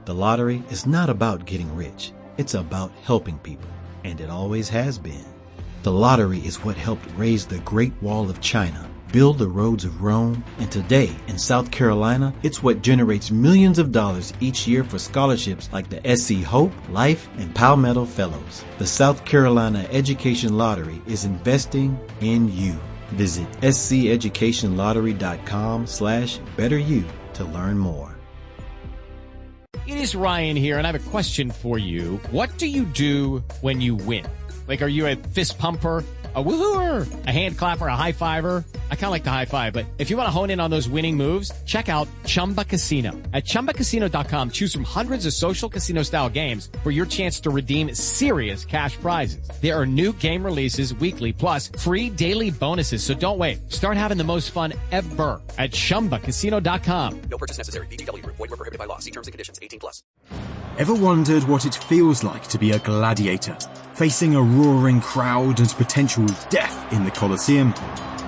The lottery is not about getting rich. It's about helping people, and it always has been. The lottery is what helped raise the Great Wall of China, build the roads of Rome, and today in South Carolina, it's what generates millions of dollars each year for scholarships like the SC Hope, Life, and Palmetto Fellows. The South Carolina Education Lottery is investing in you. Visit sceducationlottery.com/betteryou to learn more. It is Ryan here, and I have a question for you. What do you do when you win? Like, are you a fist pumper, a woo-hooer, a hand clapper, a high-fiver? I kind of like the high-five, but if you want to hone in on those winning moves, check out Chumba Casino. At ChumbaCasino.com, choose from hundreds of social casino-style games for your chance to redeem serious cash prizes. There are new game releases weekly, plus free daily bonuses, so don't wait. Start having the most fun ever at ChumbaCasino.com. No purchase necessary. VGW Group. Void where prohibited by law. See terms and conditions. 18+. Ever wondered what it feels like to be a gladiator, facing a roaring crowd and potential death in the Colosseum?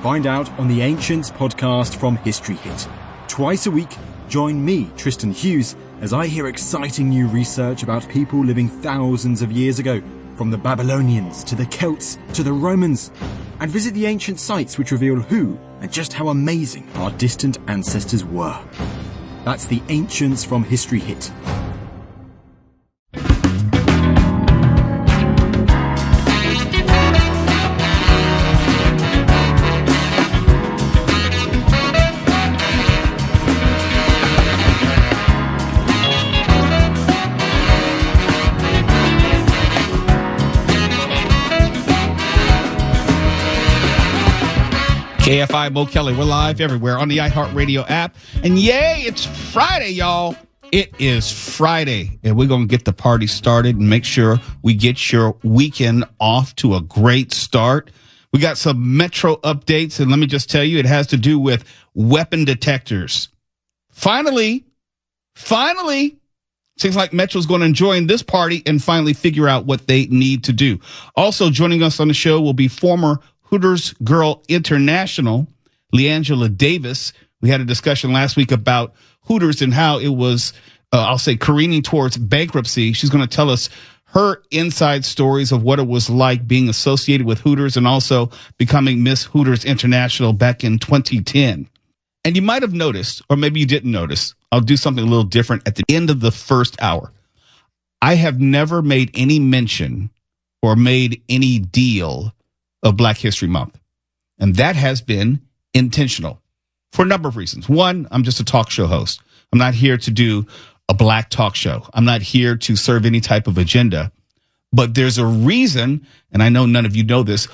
Find out on the Ancients podcast from History Hit. Twice a week, join me, Tristan Hughes, as I hear exciting new research about people living thousands of years ago, from the Babylonians to the Celts to the Romans, and visit the ancient sites which reveal who and just how amazing our distant ancestors were. That's the Ancients from History Hit. KFI, Bo Kelly. We're live everywhere on the iHeartRadio app. And yay, it's Friday, y'all. It is Friday, and we're going to get the party started and make sure we get your weekend off to a great start. We got some Metro updates, and let me just tell you, it has to do with weapon detectors. Finally, seems like Metro's going to join this party and finally figure out what they need to do. Also joining us on the show will be former Hooters Girl International, LeAngela Davis. We had a discussion last week about Hooters and how it was, I'll say, careening towards bankruptcy. She's going to tell us her inside stories of what it was like being associated with Hooters and also becoming Miss Hooters International back in 2010. And you might have noticed, or maybe you didn't notice, I'll do something a little different at the end of the first hour. I have never made any mention or made any deal of Black History Month. And that has been intentional for a number of reasons. One, I'm just a talk show host. I'm not here to do a black talk show. I'm not here to serve any type of agenda. But there's a reason, and I know none of you know this,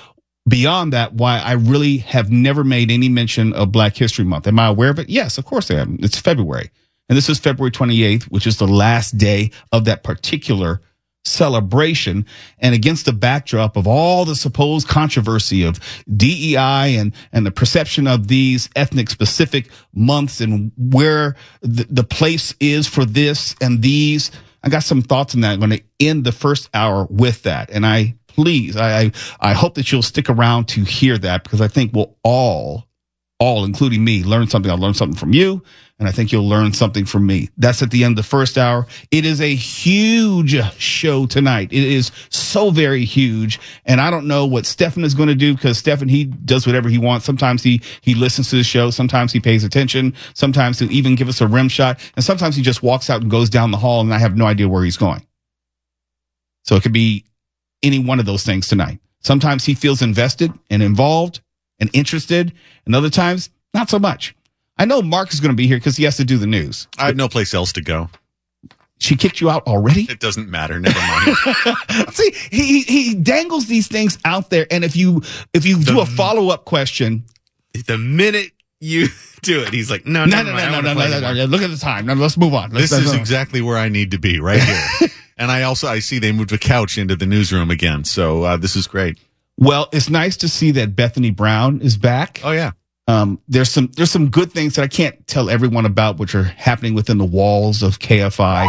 beyond that, why I really have never made any mention of Black History Month. Am I aware of it? Yes, of course I am. It's February. And this is February 28th, which is the last day of that particular celebration, and against the backdrop of all the supposed controversy of DEI and the perception of these ethnic specific months and where the place is for this and these, I got some thoughts on that. I'm going to end the first hour with that. And I hope that you'll stick around to hear that, because I think we'll all, including me, learn something. I'll learn something from you, and I think you'll learn something from me. That's at the end of the first hour. It is a huge show tonight. It is so very huge. And I don't know what Stefan is going to do, because Stefan, he does whatever he wants. Sometimes he listens to the show. Sometimes he pays attention. Sometimes he'll even give us a rim shot. And sometimes he just walks out and goes down the hall, and I have no idea where he's going. So it could be any one of those things tonight. Sometimes he feels invested and involved and interested, and other times not so much. I know Mark is going to be here because he has to do the news. I have no place else to go. She kicked you out already? It doesn't matter. Never mind. See, he dangles these things out there, and if you do a follow-up question, the minute you do it, he's like, no. Look at the time. Now let's move on. This is exactly where I need to be, right here. And I see they moved a couch into the newsroom again, so this is great. Well, it's nice to see that Bethany Brown is back. Oh yeah. There's some good things that I can't tell everyone about, which are happening within the walls of KFI,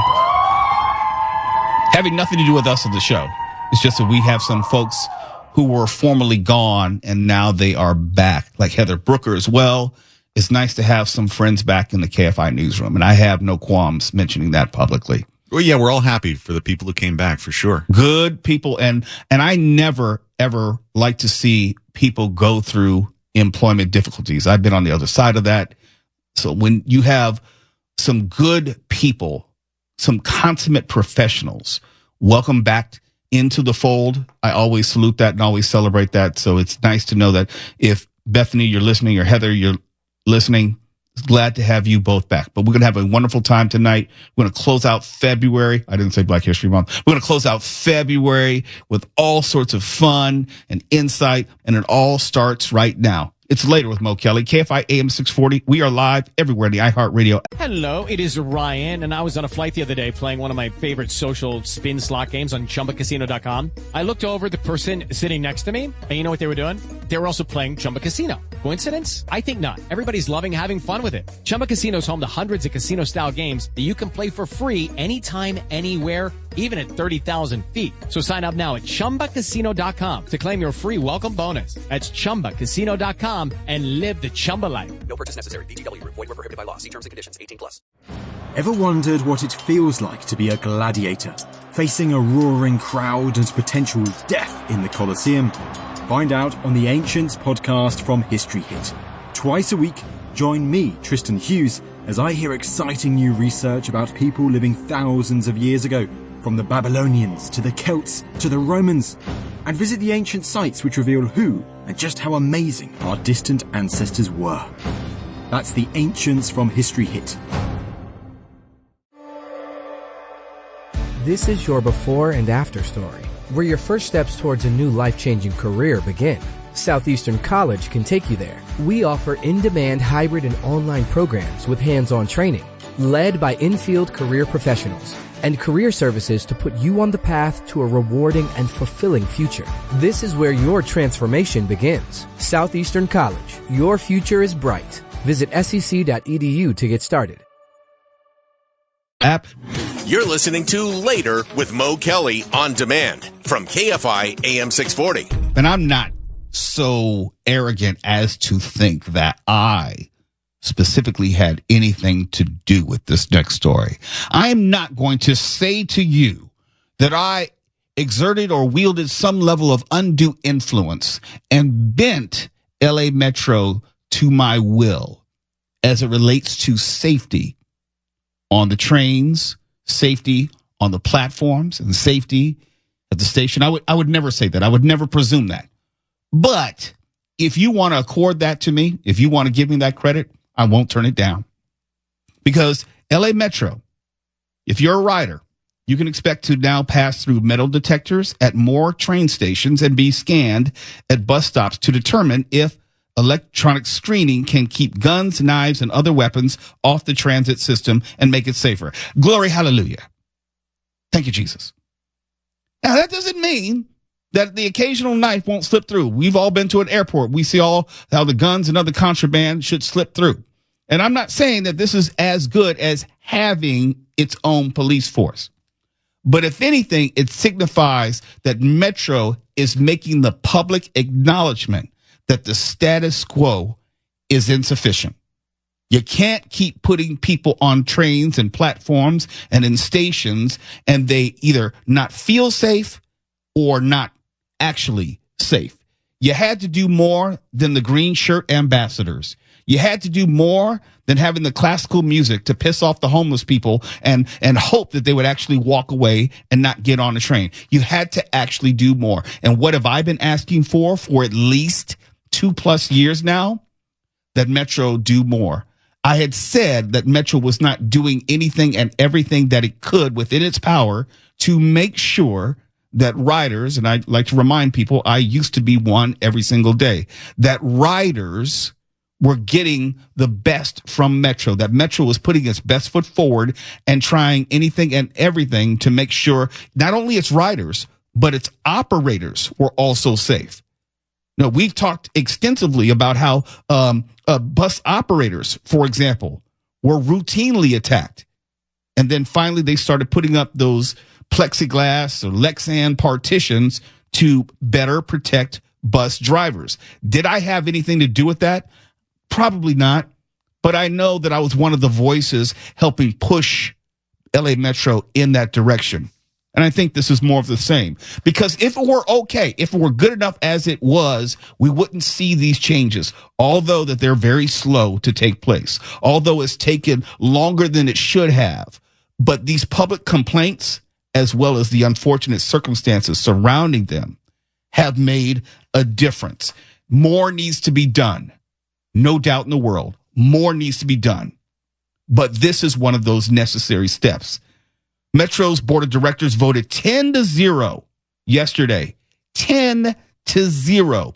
having nothing to do with us on the show. It's just that we have some folks who were formerly gone and now they are back, like Heather Brooker as well. It's nice to have some friends back in the KFI newsroom, and I have no qualms mentioning that publicly. Well, yeah, we're all happy for the people who came back, for sure. Good people. And I never, ever like to see people go through employment difficulties. I've been on the other side of that. So when you have some good people, some consummate professionals, welcome back into the fold, I always salute that and always celebrate that. So it's nice to know that if Bethany, you're listening, or Heather, you're listening, glad to have you both back. But we're going to have a wonderful time tonight. We're going to close out February. I didn't say Black History Month. We're going to close out February with all sorts of fun and insight, and it all starts right now. It's Later with Mo Kelly, KFI AM 640. We are live everywhere in the iHeartRadio. Hello, it is Ryan, and I was on a flight the other day playing one of my favorite social spin slot games on ChumbaCasino.com. I looked over at the person sitting next to me, and you know what they were doing? They were also playing Chumba Casino. Coincidence? I think not. Everybody's loving having fun with it. Chumba Casino is home to hundreds of casino-style games that you can play for free anytime, anywhere, even at 30,000 feet. So sign up now at ChumbaCasino.com to claim your free welcome bonus. That's ChumbaCasino.com and live the Chumba life. No purchase necessary. VGW. Void where prohibited by law. See terms and conditions. 18+. Ever wondered what it feels like to be a gladiator, facing a roaring crowd and potential death in the Colosseum? Find out on the Ancients podcast from History Hit. Twice a week, join me, Tristan Hughes, as I hear exciting new research about people living thousands of years ago, from the Babylonians to the Celts to the Romans, and visit the ancient sites which reveal who and just how amazing our distant ancestors were. That's the Ancients from History Hit. This is your before and after story, where your first steps towards a new life-changing career begin. Southeastern College can take you there. We offer in-demand hybrid and online programs with hands-on training, led by in-field career professionals, and career services to put you on the path to a rewarding and fulfilling future. This is where your transformation begins. Southeastern College, your future is bright. Visit sec.edu to get started. App. You're listening to Later with Mo Kelly on demand from KFI AM 640. And I'm not so arrogant as to think that I specifically had anything to do with this next story. I am not going to say to you that I exerted or wielded some level of undue influence and bent LA Metro to my will as it relates to safety on the trains, safety on the platforms, and safety at the station. I would never say that. I would never presume that. But if you want to accord that to me, if you want to give me that credit, I won't turn it down. Because LA Metro, if you're a rider, you can expect to now pass through metal detectors at more train stations and be scanned at bus stops to determine if electronic screening can keep guns, knives, and other weapons off the transit system and make it safer. Glory, hallelujah. Thank you, Jesus. Now, that doesn't mean that the occasional knife won't slip through. We've all been to an airport. We see all how the guns and other contraband should slip through. And I'm not saying that this is as good as having its own police force. But if anything, it signifies that Metro is making the public acknowledgement that the status quo is insufficient. You can't keep putting people on trains and platforms and in stations, and they either not feel safe or not actually safe. You had to do more than the green shirt ambassadors. You had to do more than having the classical music to piss off the homeless people and hope that they would actually walk away and not get on the train. You had to actually do more. And what have I been asking for at least 2+ years now? That Metro do more. I had said that Metro was not doing anything and everything that it could within its power to make sure that riders, and I'd like to remind people, I used to be one every single day, that riders were getting the best from Metro, that Metro was putting its best foot forward and trying anything and everything to make sure not only its riders, but its operators were also safe. Now, we've talked extensively about how bus operators, for example, were routinely attacked. And then finally, they started putting up those plexiglass or Lexan partitions to better protect bus drivers. Did I have anything to do with that? Probably not. But I know that I was one of the voices helping push LA Metro in that direction. And I think this is more of the same. Because if it were okay, if it were good enough as it was, we wouldn't see these changes. Although that they're very slow to take place. Although it's taken longer than it should have. But these public complaints, as well as the unfortunate circumstances surrounding them, have made a difference. More needs to be done. No doubt in the world. More needs to be done. But this is one of those necessary steps. Metro's board of directors voted 10-0 yesterday, 10-0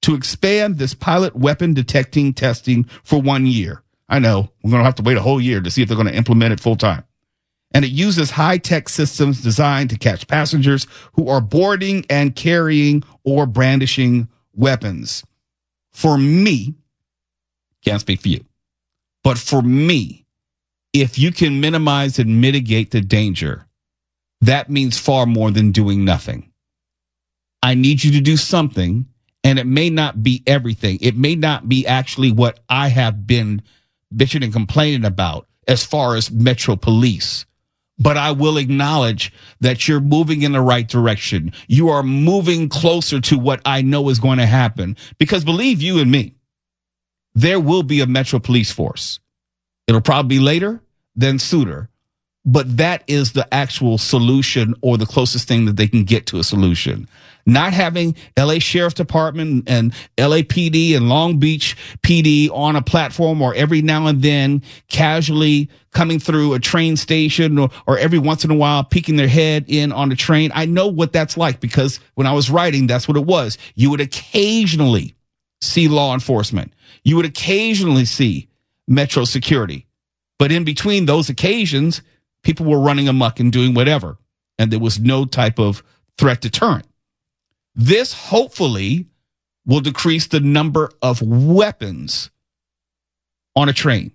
to expand this pilot weapon detecting testing for 1 year. I know we're going to have to wait a whole year to see if they're going to implement it full time. And it uses high-tech systems designed to catch passengers who are boarding and carrying or brandishing weapons. For me, can't speak for you, but for me, if you can minimize and mitigate the danger, that means far more than doing nothing. I need you to do something, and it may not be everything. It may not be actually what I have been bitching and complaining about as far as Metro Police. But I will acknowledge that you're moving in the right direction. You are moving closer to what I know is going to happen. Because believe you and me, there will be a Metro Police force. It'll probably be later than sooner. But that is the actual solution, or the closest thing that they can get to a solution. Not having LA Sheriff Department and LAPD and Long Beach PD on a platform, or every now and then casually coming through a train station, or every once in a while peeking their head in on the train. I know what that's like, because when I was writing, that's what it was. You would occasionally see law enforcement. You would occasionally see Metro security. But in between those occasions, people were running amok and doing whatever, and there was no type of threat deterrent. This hopefully will decrease the number of weapons on a train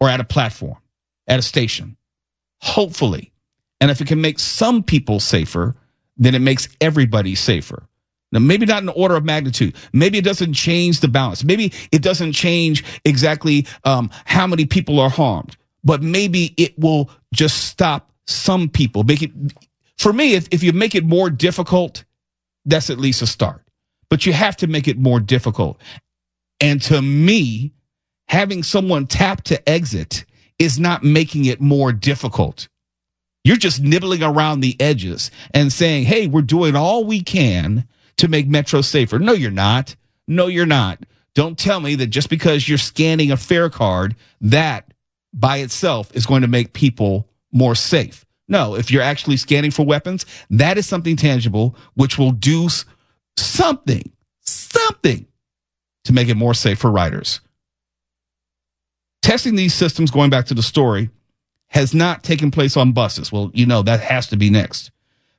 or at a platform, at a station. Hopefully. And if it can make some people safer, then it makes everybody safer. Now, maybe not in order of magnitude. Maybe it doesn't change the balance. Maybe it doesn't change exactly how many people are harmed. But maybe it will just stop some people. Make it, for me, if you make it more difficult, that's at least a start. But you have to make it more difficult. And to me, having someone tap to exit is not making it more difficult. You're just nibbling around the edges and saying, hey, we're doing all we can to make Metro safer. No, you're not. No, you're not. Don't tell me that just because you're scanning a fare card, that by itself is going to make people more safe. No, if you're actually scanning for weapons, that is something tangible, which will do something to make it more safe for riders. Testing these systems, going back to the story, has not taken place on buses. Well, that has to be next.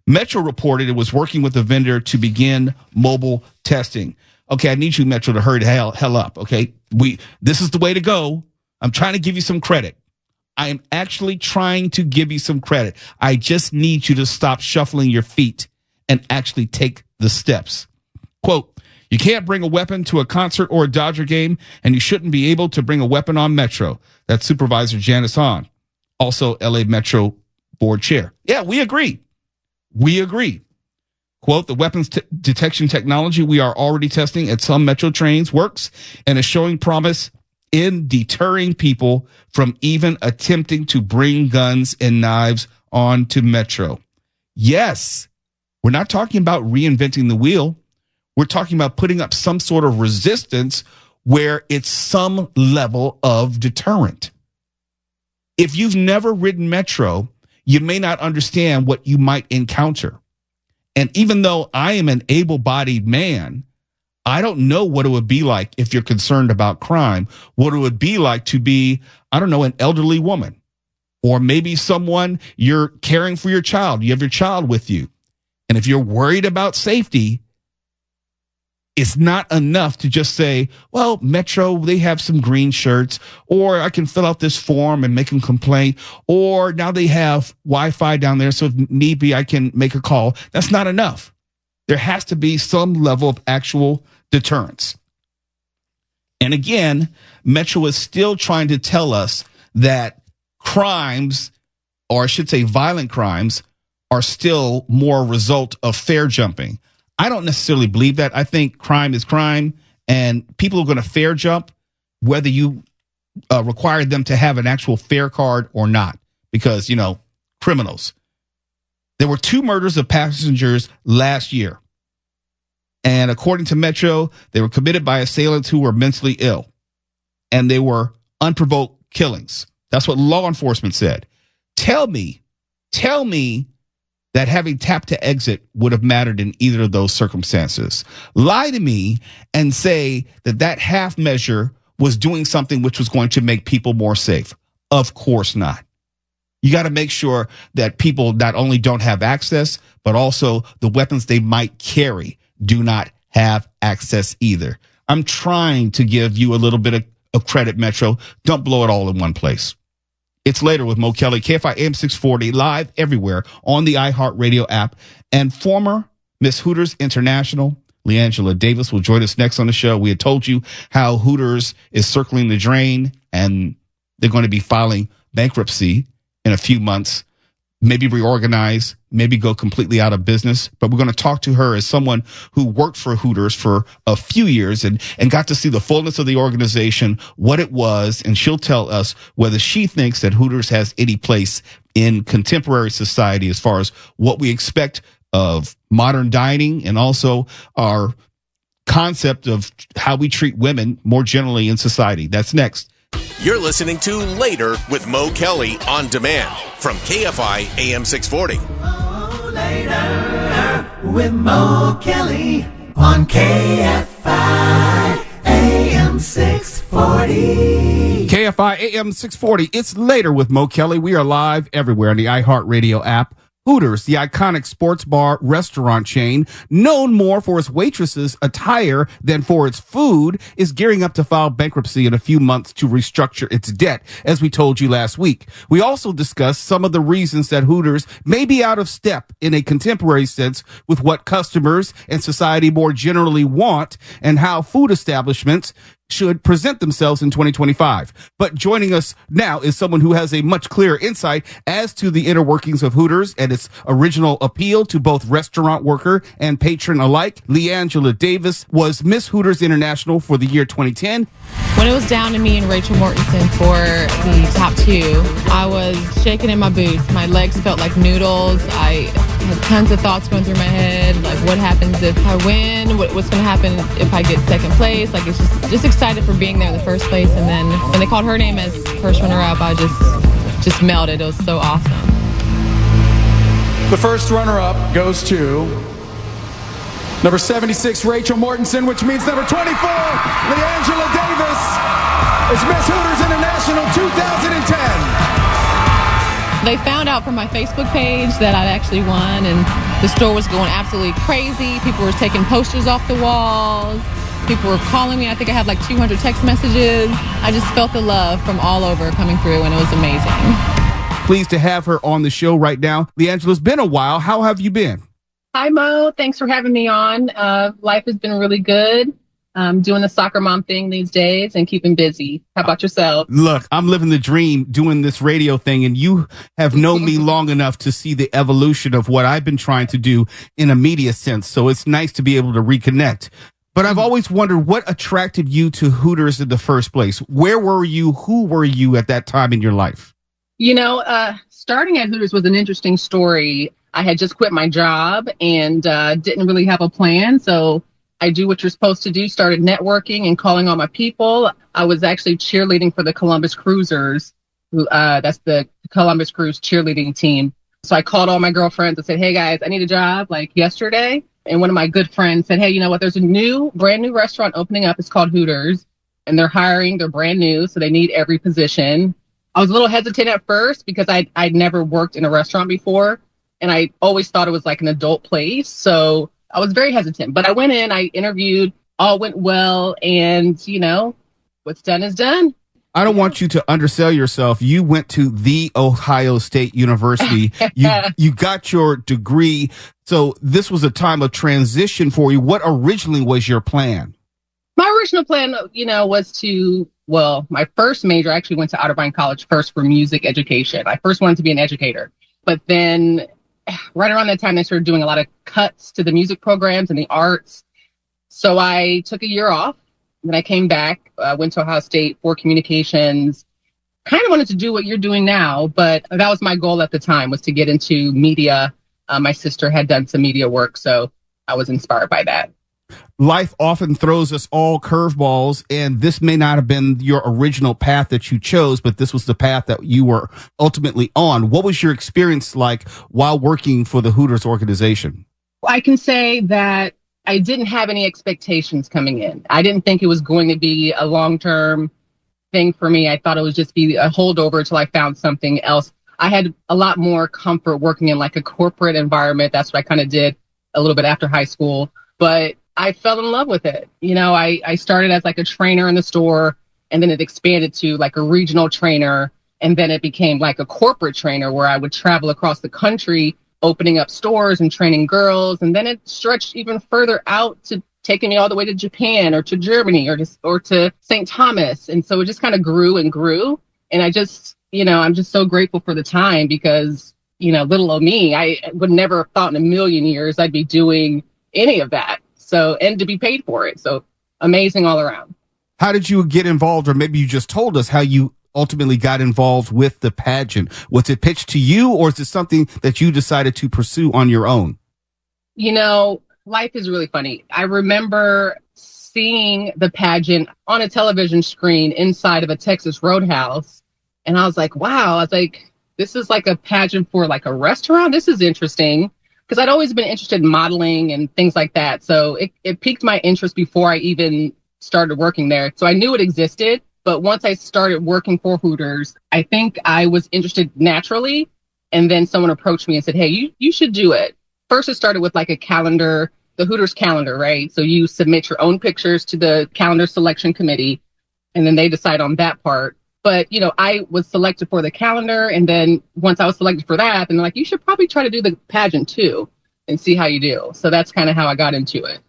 Metro reported it was working with a vendor to begin mobile testing. Okay, I need you, Metro, to hurry the hell up. Okay, this is the way to go. I'm trying to give you some credit. I am actually trying to give you some credit. I just need you to stop shuffling your feet and actually take the steps. Quote, you can't bring a weapon to a concert or a Dodger game, and you shouldn't be able to bring a weapon on Metro. That's Supervisor Janice Hahn, also LA Metro board chair. Yeah, we agree. We agree. Quote, the weapons detection technology we are already testing at some Metro trains works and is showing promise in deterring people from even attempting to bring guns and knives onto Metro. Yes, we're not talking about reinventing the wheel. We're talking about putting up some sort of resistance where it's some level of deterrent. If you've never ridden Metro, you may not understand what you might encounter. And even though I am an able-bodied man, I don't know what it would be like if you're concerned about crime, what it would be like to be, an elderly woman, or maybe someone you're caring for your child. You have your child with you. And if you're worried about safety, it's not enough to just say, well, Metro, they have some green shirts, or I can fill out this form and make them complain, or now they have Wi-Fi down there, so if need be, I can make a call. That's not enough. There has to be some level of actual deterrence. And again, Metro is still trying to tell us that crimes or I should say violent crimes, are still more a result of fair jumping. I don't necessarily believe that. I think crime is crime, and people are going to fair jump whether you require them to have an actual fare card or not, because, criminals. There were 2 murders of passengers last year. And according to Metro, they were committed by assailants who were mentally ill. And they were unprovoked killings. That's what law enforcement said. Tell me that having tap to exit would have mattered in either of those circumstances. Lie to me and say that half measure was doing something which was going to make people more safe. Of course not. You got to make sure that people not only don't have access, but also the weapons they might carry do not have access either. I'm trying to give you a little bit of credit, Metro. Don't blow it all in one place. It's Later with Mo Kelly, KFI AM 640, live everywhere on the iHeartRadio app. And former Miss Hooters International, LeAngela Davis, will join us next on the show. We had told you how Hooters is circling the drain, and they're going to be filing bankruptcy in a few months, maybe reorganize, maybe go completely out of business. But we're going to talk to her as someone who worked for Hooters for a few years and got to see the fullness of the organization, what it was, and she'll tell us whether she thinks that Hooters has any place in contemporary society as far as what we expect of modern dining and also our concept of how we treat women more generally in society. That's next. You're listening to Later with Mo Kelly on demand from KFI AM 640. Later with Mo Kelly on KFI AM 640. KFI AM 640. It's Later with Mo Kelly. We are live everywhere on the iHeartRadio app. Hooters, the iconic sports bar restaurant chain, known more for its waitresses' attire than for its food, is gearing up to file bankruptcy in a few months to restructure its debt, as we told you last week. We also discussed some of the reasons that Hooters may be out of step in a contemporary sense with what customers and society more generally want, and how food establishments should present themselves in 2025. But joining us now is someone who has a much clearer insight as to the inner workings of Hooters and its original appeal to both restaurant worker and patron alike. LeAngela Davis was Miss Hooters International for the year 2010. When it was down to me and Rachel Mortensen for the top 2, I was shaking in my boots. My legs felt like noodles. I had tons of thoughts going through my head, like what happens if I win? What's going to happen if I get second place? Like, it's just excited for being there in the first place. And then when they called her name as first runner-up, I just melted. It was so awesome. The first runner-up goes to number 76, Rachel Mortensen, which means number 24, LeAngela Davis, is Miss Hooters International 2010. They found out from my Facebook page that I'd actually won, and the store was going absolutely crazy. People were taking posters off the walls. People were calling me. I think I had like 200 text messages. I just felt the love from all over coming through, and it was amazing. Pleased to have her on the show right now. LeAngela, it's been a while. How have you been? Hi, Mo. Thanks for having me on. Life has been really good. Doing the soccer mom thing these days and keeping busy. How about yourself? Look, I'm living the dream doing this radio thing, and you have known me long enough to see the evolution of what I've been trying to do in a media sense. So it's nice to be able to reconnect. But I've always wondered what attracted you to Hooters in the first place. Where were you? Who were you at that time in your life? Starting at Hooters was an interesting story. I had just quit my job and didn't really have a plan. So I do what you're supposed to do, started networking and calling all my people. I was actually cheerleading for the Columbus Cruisers. That's the Columbus Cruise cheerleading team. So I called all my girlfriends and said, hey, guys, I need a job like yesterday. And one of my good friends said, hey, you know what? There's a brand new restaurant opening up. It's called Hooters. And they're hiring. They're brand new. So they need every position. I was a little hesitant at first because I'd never worked in a restaurant before. And I always thought it was like an adult place. So I was very hesitant. But I went in, I interviewed, all went well. And, what's done is done. I don't want you to undersell yourself. You went to the Ohio State University. You got your degree. So this was a time of transition for you. What originally was your plan? My original plan, was my first major, I actually went to Otterbein College first for music education. I first wanted to be an educator, but then right around that time, they started doing a lot of cuts to the music programs and the arts. So I took a year off. Then I came back, went to Ohio State for communications, kind of wanted to do what you're doing now, but that was my goal at the time, was to get into media. My sister had done some media work, so I was inspired by that. Life often throws us all curveballs, and this may not have been your original path that you chose, but this was the path that you were ultimately on. What was your experience like while working for the Hooters organization? I can say that I didn't have any expectations coming in. I didn't think it was going to be a long-term thing for me. I thought it would just be a holdover until I found something else. I had a lot more comfort working in like a corporate environment. That's what I kind of did a little bit after high school, but I fell in love with it. I started as like a trainer in the store, and then it expanded to like a regional trainer. And then it became like a corporate trainer where I would travel across the country, opening up stores and training girls. And then it stretched even further out to taking me all the way to Japan or to Germany or to St. Thomas. And so it just kind of grew and grew. And I'm just so grateful for the time because, little old me, I would never have thought in a million years I'd be doing any of that. So, and to be paid for it. So amazing all around. How did you get involved? Or maybe you just told us how you ultimately got involved with the pageant. Was it pitched to you, or is it something that you decided to pursue on your own? Life is really funny. I remember seeing the pageant on a television screen inside of a Texas Roadhouse. And I was like, wow, this is like a pageant for like a restaurant. This is interesting. Because I'd always been interested in modeling and things like that. So it piqued my interest before I even started working there. So I knew it existed. But once I started working for Hooters, I think I was interested naturally. And then someone approached me and said, hey, you should do it. First, it started with like a calendar, the Hooters calendar, right? So you submit your own pictures to the calendar selection committee, and then they decide on that part. But, I was selected for the calendar. And then once I was selected for that, then they're like, you should probably try to do the pageant too and see how you do. So that's kind of how I got into it.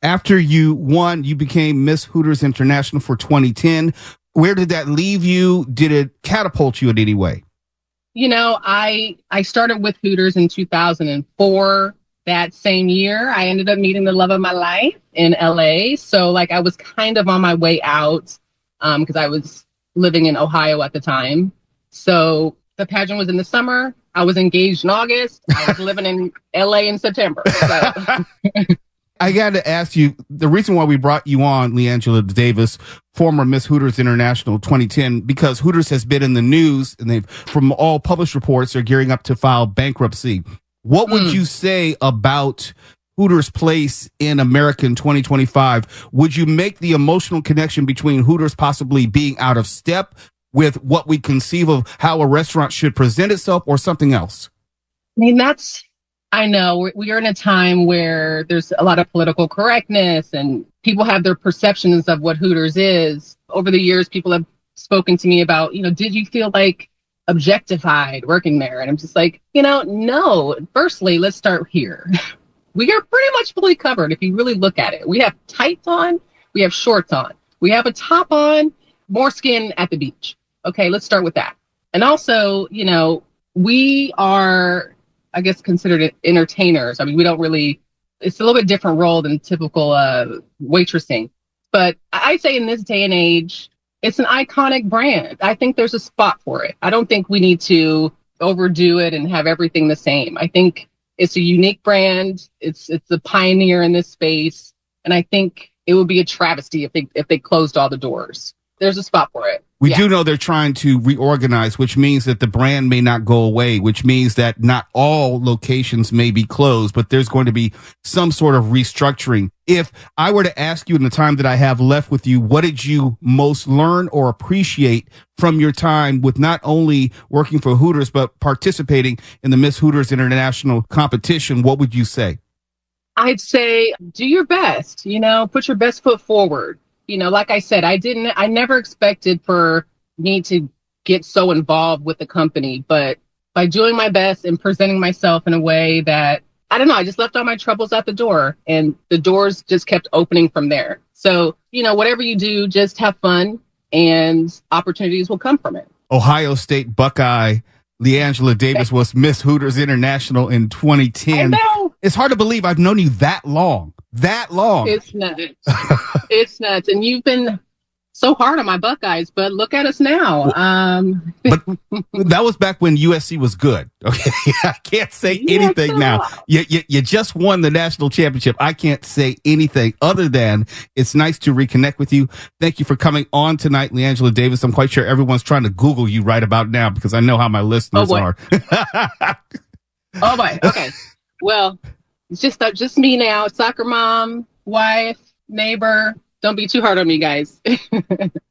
After you won, you became Miss Hooters International for 2010. Where did that leave you? Did it catapult you in any way? I started with Hooters in 2004. That same year, I ended up meeting the love of my life in LA. So I was kind of on my way out because I was living in Ohio at the time. So the pageant was in the summer. I was engaged in August. I was living in LA in September. So. I got to ask you, the reason why we brought you on, LeAngela Davis, former Miss Hooters International 2010, because Hooters has been in the news, and from all published reports, they're gearing up to file bankruptcy. What would you say about Hooters' place in America in 2025? Would you make the emotional connection between Hooters possibly being out of step with what we conceive of how a restaurant should present itself, or something else? I know we are in a time where there's a lot of political correctness and people have their perceptions of what Hooters is. Over the years, people have spoken to me about, did you feel like objectified working there? And I'm just like, no. Firstly, let's start here. We are pretty much fully covered if you really look at it. We have tights on, we have shorts on, we have a top on, more skin at the beach. Okay, let's start with that. And also, we are, I guess, considered entertainers. I mean, we don't really, it's a little bit different role than typical waitressing. But I'd say in this day and age, it's an iconic brand. I think there's a spot for it. I don't think we need to overdo it and have everything the same. I think it's a unique brand. It's a pioneer in this space. And I think it would be a travesty if they closed all the doors. There's a spot for it. We do know they're trying to reorganize, which means that the brand may not go away, which means that not all locations may be closed, but there's going to be some sort of restructuring. If I were to ask you in the time that I have left with you, what did you most learn or appreciate from your time with not only working for Hooters, but participating in the Miss Hooters International competition, what would you say? I'd say do your best, put your best foot forward. Like I said, I never expected for me to get so involved with the company, but by doing my best and presenting myself in a way that I don't know. I just left all my troubles at the door, and the doors just kept opening from there. So, whatever you do, just have fun, and opportunities will come from it. Ohio State Buckeye LeAngela Davis was Miss Hooters International in 2010. I know. It's hard to believe I've known you that long. That long. It's nuts. It's nuts. And you've been so hard on my Buckeyes, but look at us now. But that was back when USC was good. Okay, I can't say anything now. You just won the national championship. I can't say anything other than it's nice to reconnect with you. Thank you for coming on tonight, LeAngela Davis. I'm quite sure everyone's trying to Google you right about now because I know how my listeners are. Oh boy. Okay. Well, it's just me now. Soccer mom, wife, neighbor. Don't be too hard on me, guys.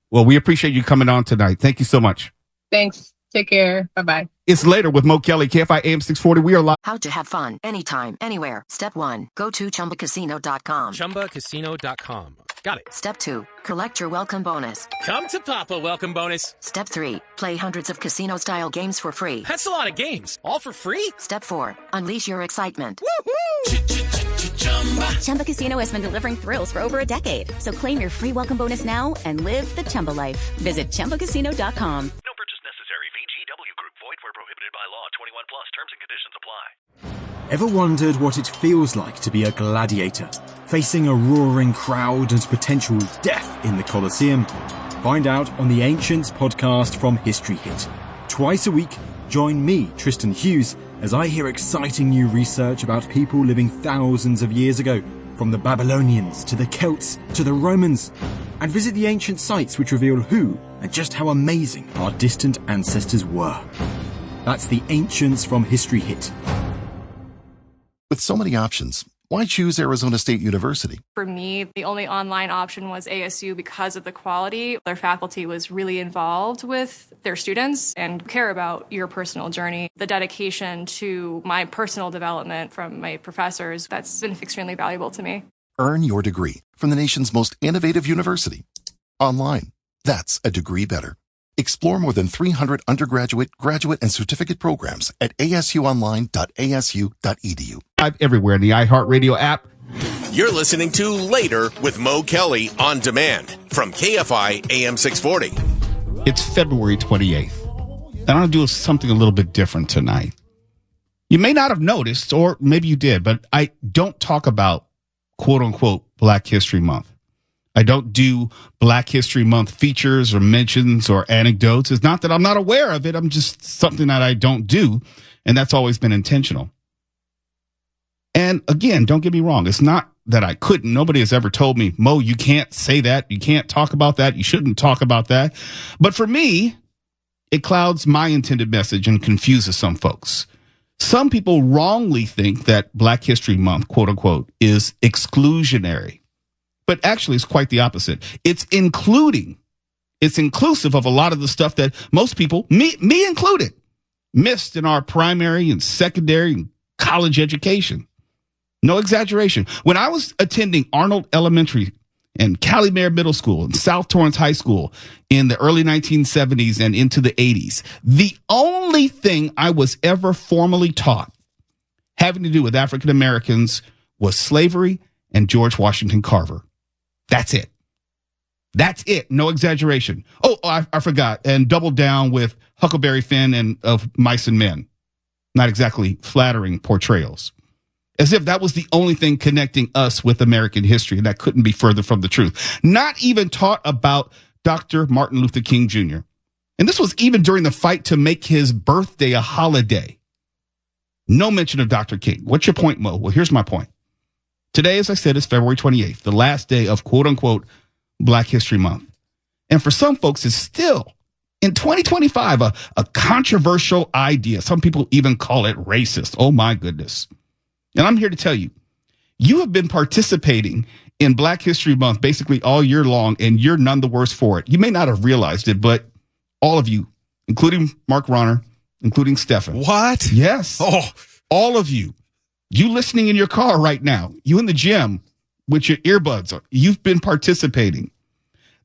Well, we appreciate you coming on tonight. Thank you so much. Thanks. Take care. Bye-bye. It's Later with Mo Kelly, KFI AM 640. We are live. How to have fun anytime, anywhere. Step 1. Go to ChumbaCasino.com. ChumbaCasino.com. Got it. Step 2. Collect your welcome bonus. Come to Papa welcome bonus. Step 3. Play hundreds of casino-style games for free. That's a lot of games. All for free? Step 4. Unleash your excitement. Chumba Casino has been delivering thrills for over a decade. So claim your free welcome bonus now and live the Chumba life. Visit ChumbaCasino.com. No purchase necessary. VGW Group. Void where prohibited by law. 21 plus. Terms and conditions apply. Ever wondered what it feels like to be a gladiator, facing a roaring crowd and potential death in the Colosseum? Find out on the Ancients podcast from History Hit. Twice a week, join me, Tristan Hughes, as I hear exciting new research about people living thousands of years ago, from the Babylonians to the Celts to the Romans, and visit the ancient sites which reveal who and just how amazing our distant ancestors were. That's the Ancients from History Hit. With so many options, why choose Arizona State University? For me, the only online option was ASU because of the quality. Their faculty was really involved with their students and care about your personal journey. The dedication to my personal development from my professors, that's been extremely valuable to me. Earn your degree from the nation's most innovative university. Online. That's a degree better. Explore more than 300 undergraduate, graduate, and certificate programs at asuonline.asu.edu. Everywhere in the iHeartRadio app. You're listening to Later with Mo Kelly on demand from KFI AM 640. It's February 28th. And I'm going to do something a little bit different tonight. You may not have noticed, or maybe you did, but I don't talk about quote unquote Black History Month. I don't do Black History Month features or mentions or anecdotes. It's not that I'm not aware of it. I'm just something that I don't do. And that's always been intentional. And again, don't get me wrong. It's not that I couldn't. Nobody has ever told me, Mo, you can't say that. You can't talk about that. You shouldn't talk about that. But for me, it clouds my intended message and confuses some folks. Some people wrongly think that Black History Month, quote unquote, is exclusionary. But actually, it's quite the opposite. It's inclusive of a lot of the stuff that most people, me included, missed in our primary and secondary and college education. No exaggeration. When I was attending Arnold Elementary and Calimere Middle School and South Torrance High School in the early 1970s and into the 80s, the only thing I was ever formally taught having to do with African Americans was slavery and George Washington Carver. That's it. That's it. No exaggeration. Oh, I forgot. And doubled down with Huckleberry Finn and of Mice and Men. Not exactly flattering portrayals. As if that was the only thing connecting us with American history. And that couldn't be further from the truth. Not even taught about Dr. Martin Luther King Jr. And this was even during the fight to make his birthday a holiday. No mention of Dr. King. What's your point, Mo? Well, here's my point. Today, as I said, is February 28th, the last day of quote unquote Black History Month. And for some folks, it's still in 2025, a controversial idea. Some people even call it racist. Oh my goodness. And I'm here to tell you, you have been participating in Black History Month basically all year long, and you're none the worse for it. You may not have realized it, but all of you, including Mark Ronner, including Stefan. What? Yes. Oh, all of you. You listening in your car right now, you in the gym with your earbuds, you've been participating.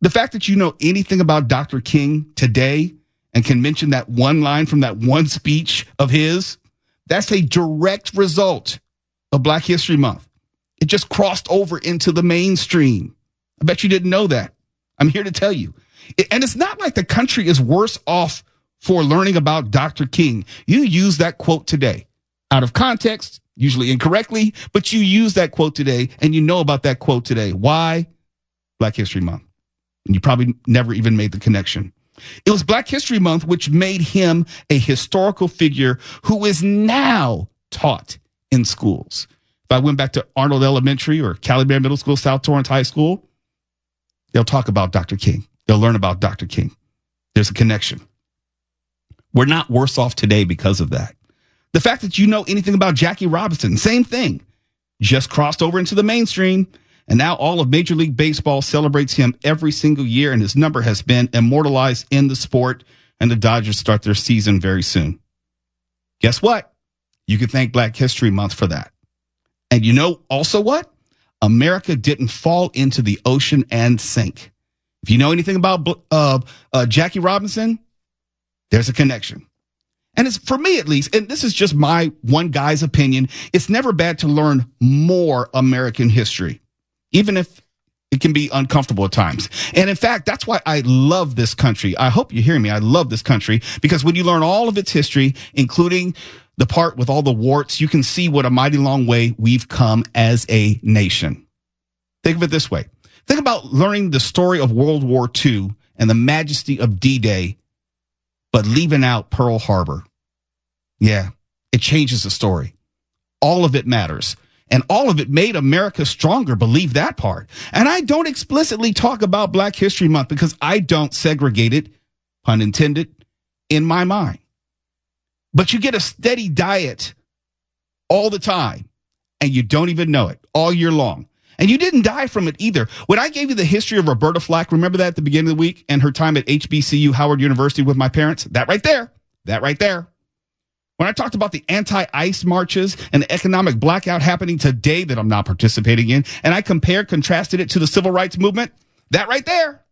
The fact that you know anything about Dr. King today and can mention that one line from that one speech of his, that's a direct result of Black History Month. It just crossed over into the mainstream. I bet you didn't know that. I'm here to tell you. And it's not like the country is worse off for learning about Dr. King. You use that quote today out of context, usually incorrectly, but you use that quote today and you know about that quote today. Why? Black History Month. And you probably never even made the connection. It was Black History Month which made him a historical figure who is now taught in schools. If I went back to Arnold Elementary or Caliban Middle School, South Torrance High School, they'll talk about Dr. King. They'll learn about Dr. King. There's a connection. We're not worse off today because of that. The fact that you know anything about Jackie Robinson, same thing. Just crossed over into the mainstream, and now all of Major League Baseball celebrates him every single year, and his number has been immortalized in the sport, and the Dodgers start their season very soon. Guess what? You can thank Black History Month for that. And you know also what? America didn't fall into the ocean and sink. If you know anything about Jackie Robinson, there's a connection. And it's, for me at least, and this is just my one guy's opinion, it's never bad to learn more American history, even if it can be uncomfortable at times. And in fact, that's why I love this country. I hope you hear me. I love this country because when you learn all of its history, including the part with all the warts, you can see what a mighty long way we've come as a nation. Think of it this way. Think about learning the story of World War II and the majesty of D-Day, but leaving out Pearl Harbor. Yeah, it changes the story. All of it matters. And all of it made America stronger. Believe that part. And I don't explicitly talk about Black History Month because I don't segregate it, pun intended, in my mind. But you get a steady diet all the time, and you don't even know it all year long. And you didn't die from it either. When I gave you the history of Roberta Flack, remember that at the beginning of the week and her time at HBCU, Howard University with my parents? That right there. When I talked about the anti-ICE marches and the economic blackout happening today that I'm not participating in, and I contrasted it to the civil rights movement, that right there.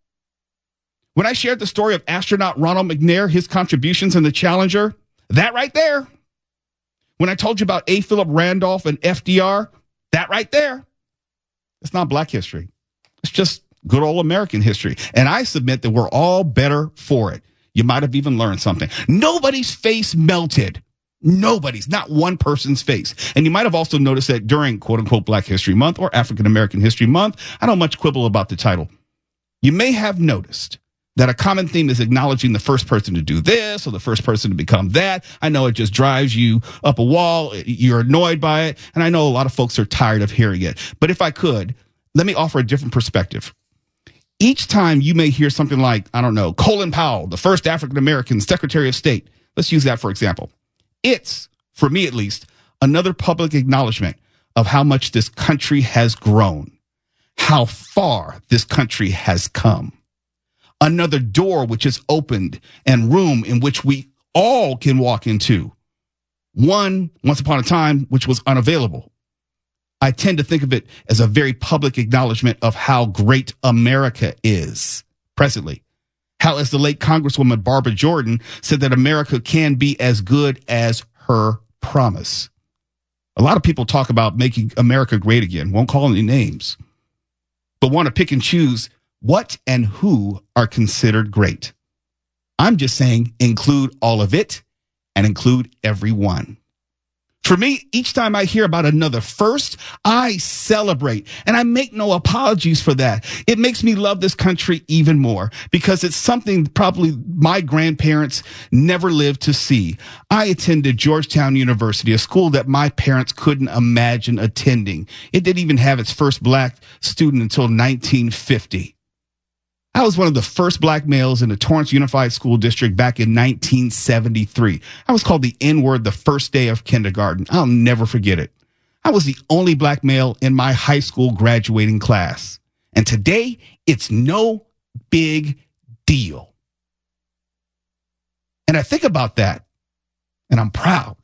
When I shared the story of astronaut Ronald McNair, his contributions in the Challenger, that right there. When I told you about A. Philip Randolph and FDR, that right there. It's not Black history. It's just good old American history. And I submit that we're all better for it. You might have even learned something. Nobody's face melted. Nobody's, not one person's face. And you might have also noticed that during quote unquote Black History Month or African American History Month, I don't much quibble about the title. You may have noticed that a common theme is acknowledging the first person to do this or the first person to become that. I know it just drives you up a wall. You're annoyed by it. And I know a lot of folks are tired of hearing it. But if I could, let me offer a different perspective. Each time you may hear something like, I don't know, Colin Powell, the first African-American Secretary of State. Let's use that for example. It's, for me at least, another public acknowledgement of how much this country has grown, how far this country has come. Another door which is opened and room in which we all can walk into. One, once upon a time, which was unavailable. I tend to think of it as a very public acknowledgement of how great America is presently. How, as the late Congresswoman Barbara Jordan said, that America can be as good as her promise. A lot of people talk about making America great again, won't call any names, but want to pick and choose what and who are considered great. I'm just saying include all of it and include everyone. For me, each time I hear about another first, I celebrate, and I make no apologies for that. It makes me love this country even more because it's something probably my grandparents never lived to see. I attended Georgetown University, a school that my parents couldn't imagine attending. It didn't even have its first Black student until 1950. I was one of the first Black males in the Torrance Unified School District back in 1973. I was called the N-word the first day of kindergarten. I'll never forget it. I was the only Black male in my high school graduating class. And today, it's no big deal. And I think about that, and I'm proud.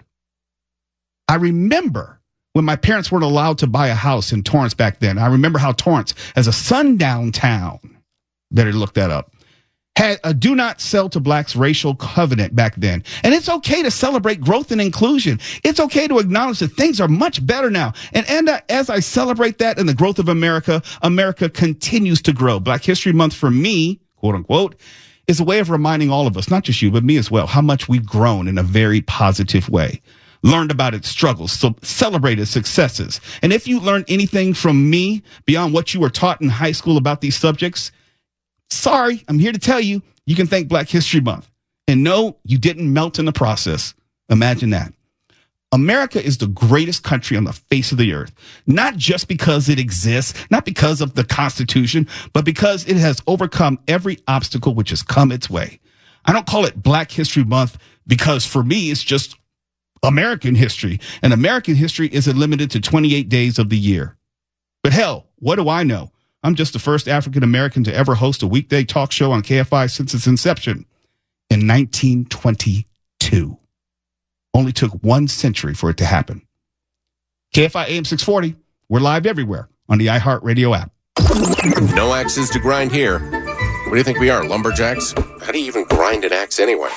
I remember when my parents weren't allowed to buy a house in Torrance back then. I remember how Torrance, as a sundown town, better look that up, had a do not sell to blacks racial covenant back then. And it's okay to celebrate growth and inclusion. It's okay to acknowledge that things are much better now. And as I celebrate that and the growth of America, America continues to grow. Black History Month for me, quote unquote, is a way of reminding all of us, not just you, but me as well, how much we've grown in a very positive way. Learned about its struggles, so celebrate its successes. And if you learned anything from me beyond what you were taught in high school about these subjects, sorry, I'm here to tell you, you can thank Black History Month. And no, you didn't melt in the process. Imagine that. America is the greatest country on the face of the earth, not just because it exists, not because of the Constitution, but because it has overcome every obstacle which has come its way. I don't call it Black History Month because for me, it's just American history. And American history isn't limited to 28 days of the year. But hell, what do I know? I'm just the first African American to ever host a weekday talk show on KFI since its inception in 1922. Only took 1 century for it to happen. KFI AM 640, we're live everywhere on the iHeartRadio app. No axes to grind here. What do you think we are, lumberjacks? How do you even grind an axe anyway?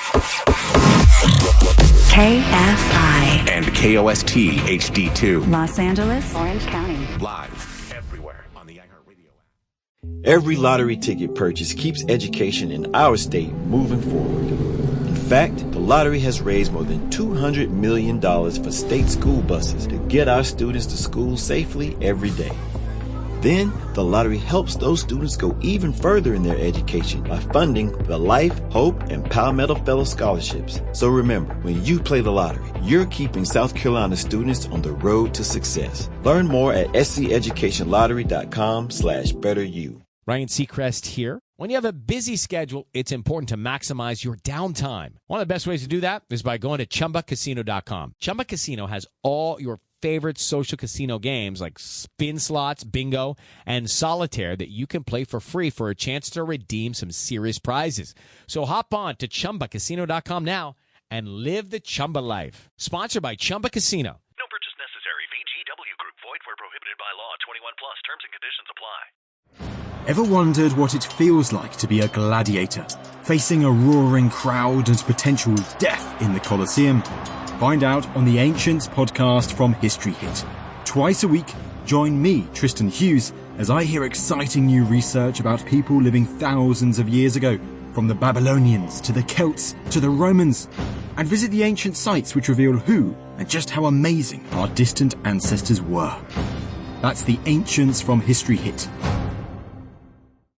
KFI and KOST HD2. Los Angeles, Orange County. Live everywhere on the iHeartRadio app. Every lottery ticket purchase keeps education in our state moving forward. In fact, the lottery has raised more than $200 million for state school buses to get our students to school safely every day. Then, the lottery helps those students go even further in their education by funding the Life, Hope, and Palmetto Fellow Scholarships. So remember, when you play the lottery, you're keeping South Carolina students on the road to success. Learn more at sceducationlottery.com/betteryou. Ryan Seacrest here. When you have a busy schedule, it's important to maximize your downtime. One of the best ways to do that is by going to ChumbaCasino.com. Chumba Casino has all your favorite social casino games like spin slots, bingo, and solitaire that you can play for free for a chance to redeem some serious prizes. So hop on to ChumbaCasino.com now and live the Chumba life. Sponsored by Chumba Casino. No purchase necessary. VGW Group. Void where prohibited by law. 21 plus. Terms and conditions apply. Ever wondered what it feels like to be a gladiator, facing a roaring crowd and potential death in the Colosseum? Find out on the Ancients podcast from History Hit. Twice a week, join me, Tristan Hughes, as I hear exciting new research about people living thousands of years ago, from the Babylonians to the Celts to the Romans, and visit the ancient sites which reveal who and just how amazing our distant ancestors were. That's the Ancients from History Hit,